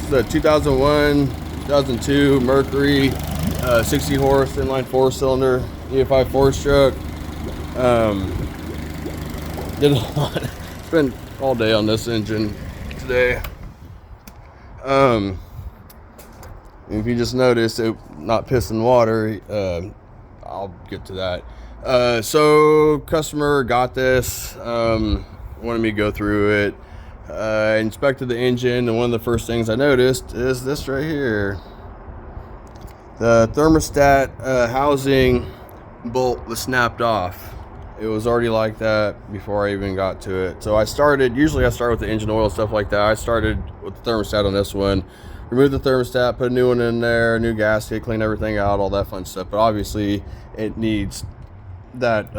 It's a 2001, 2002 Mercury, 60 horse inline 4-cylinder EFI 4-stroke. Did a lot. Spent all day on this engine today. If you just noticed it not pissing water, I'll get to that. So customer got this, wanted me to go through it. I inspected the engine, and one of the first things I noticed is this right here. The thermostat housing bolt was snapped off. It was already like that before I even got to it. So usually I start with the engine oil, stuff like that. I started with the thermostat on this one. Removed the thermostat, put a new one in there, new gasket, clean everything out, all that fun stuff. But obviously it needs that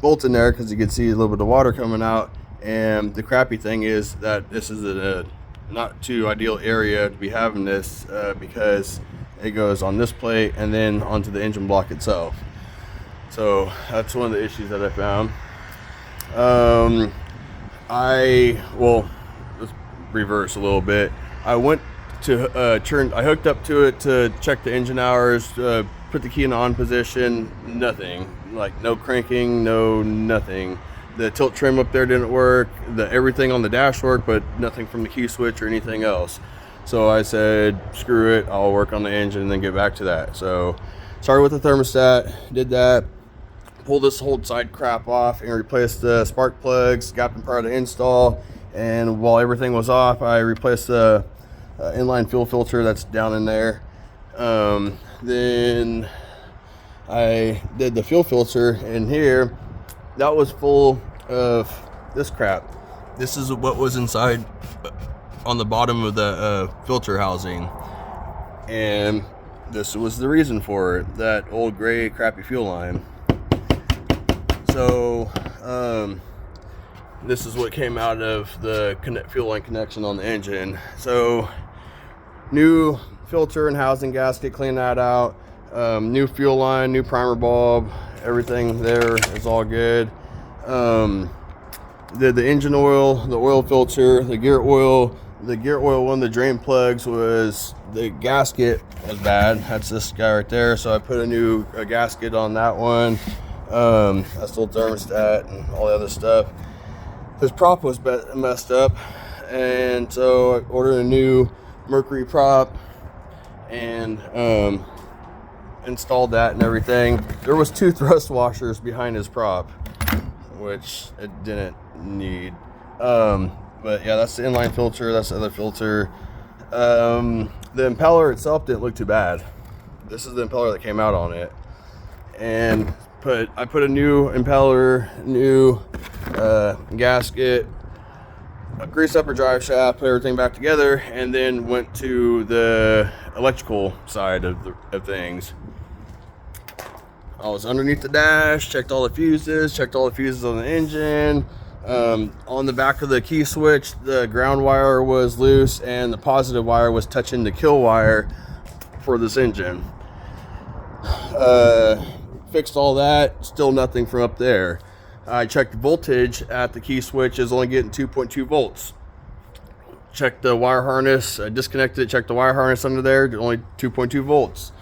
bolt in there because you can see a little bit of water coming out. And the crappy thing is that this is a not too ideal area to be having this because it goes on this plate and then onto the engine block itself. So that's one of the issues that I found. Let's reverse a little bit. I went to I hooked up to it to check the engine hours, put the key in the on position, nothing, like no cranking, no nothing. The tilt trim up there didn't work, everything on the dash worked, but nothing from the key switch or anything else. So I said, screw it, I'll work on the engine and then get back to that. So started with the thermostat, did that, pulled this whole side crap off and replaced the spark plugs, got them part of the install. And while everything was off, I replaced the inline fuel filter that's down in there. Then I did the fuel filter in here. That was full of this crap. This is what was inside on the bottom of the filter housing. And this was the reason for it, that old gray crappy fuel line. So this is what came out of the fuel line connection on the engine. So new filter and housing gasket, clean that out. New fuel line, new primer bulb, everything there is all good. Did the engine oil, the oil filter, the gear oil. The gear oil, one of the drain plugs was, the gasket was bad. That's this guy right there. So I put a new gasket on that one. That's the thermostat and all the other stuff. His prop was messed up, and so I ordered a new Mercury prop and installed that and everything. There was 2 thrust washers behind his prop, which it didn't need. But yeah, that's the inline filter, that's the other filter. The impeller itself didn't look too bad. This is the impeller that came out on it. And I put a new impeller, new gasket, a grease upper drive shaft, put everything back together, and then went to the electrical side of things. I was underneath the dash, checked all the fuses on the engine. On the back of the key switch, the ground wire was loose and the positive wire was touching the kill wire for this engine. Fixed all that, still nothing from up there. I checked the voltage at the key switch, is only getting 2.2 volts. Checked the wire harness, I disconnected it, checked the wire harness under there, only 2.2 volts.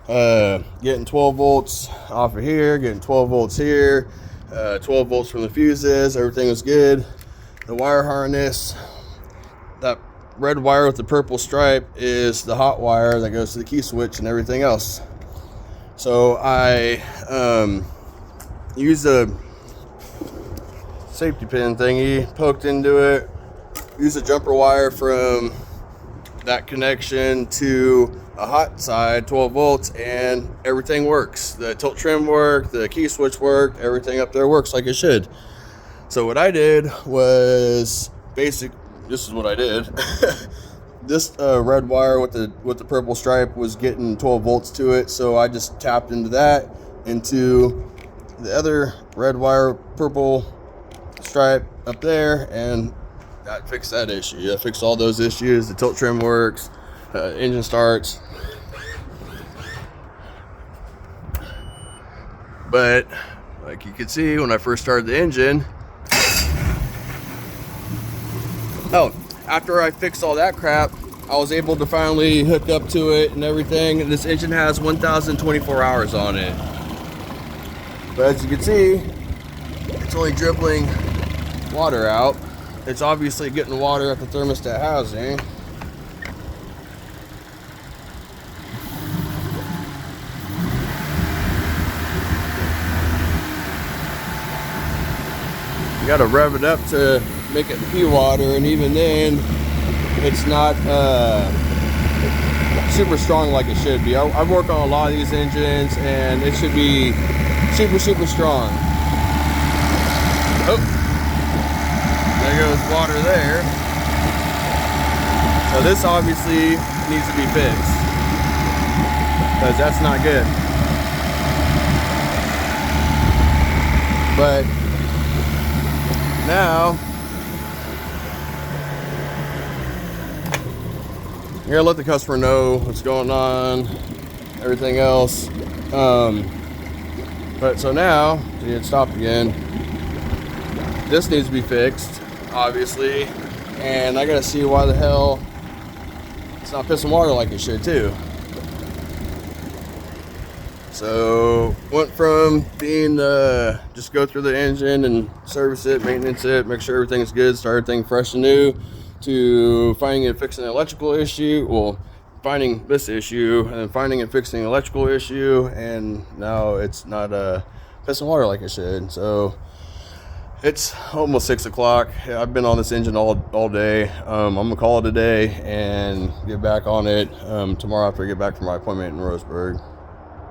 Getting 12 volts off of here, getting 12 volts here, 12 volts from the fuses, everything was good. The wire harness, that red wire with the purple stripe is the hot wire that goes to the key switch and everything else. So I used a safety pin thingy, poked into it, used a jumper wire from that connection to a hot side, 12 volts, and everything works. The tilt trim worked, the key switch worked, everything up there works like it should. So what I did was this is what I did. This red wire with the purple stripe was getting 12 volts to it, so I just tapped into that, into the other red wire, purple stripe up there, and that fixed that issue. I fixed all those issues. The tilt trim works, engine starts. But like you can see, when I first started the engine, after I fixed all that crap, I was able to finally hook up to it and everything. This engine has 1,024 hours on it. But as you can see, it's only dribbling water out. It's obviously getting water at the thermostat housing. You gotta rev it up to make it pee water, and even then, it's not super strong like it should be. I've worked on a lot of these engines, and it should be super strong. Oh, there goes water there. So this obviously needs to be fixed, because that's not good. But now you're gonna let the customer know what's going on, everything else. But so now it stopped again. This needs to be fixed, obviously, and I gotta see why the hell it's not pissing water like it should too. So went from being just go through the engine and service it, maintenance it, make sure everything's good, start everything fresh and new, to finding and fixing an electrical issue. Well, finding this issue and then finding and fixing an electrical issue, and now it's not pissing water like it should. So it's almost 6 o'clock. I've been on this engine all day. I'm gonna call it a day and get back on it tomorrow after I get back from my appointment in Roseburg.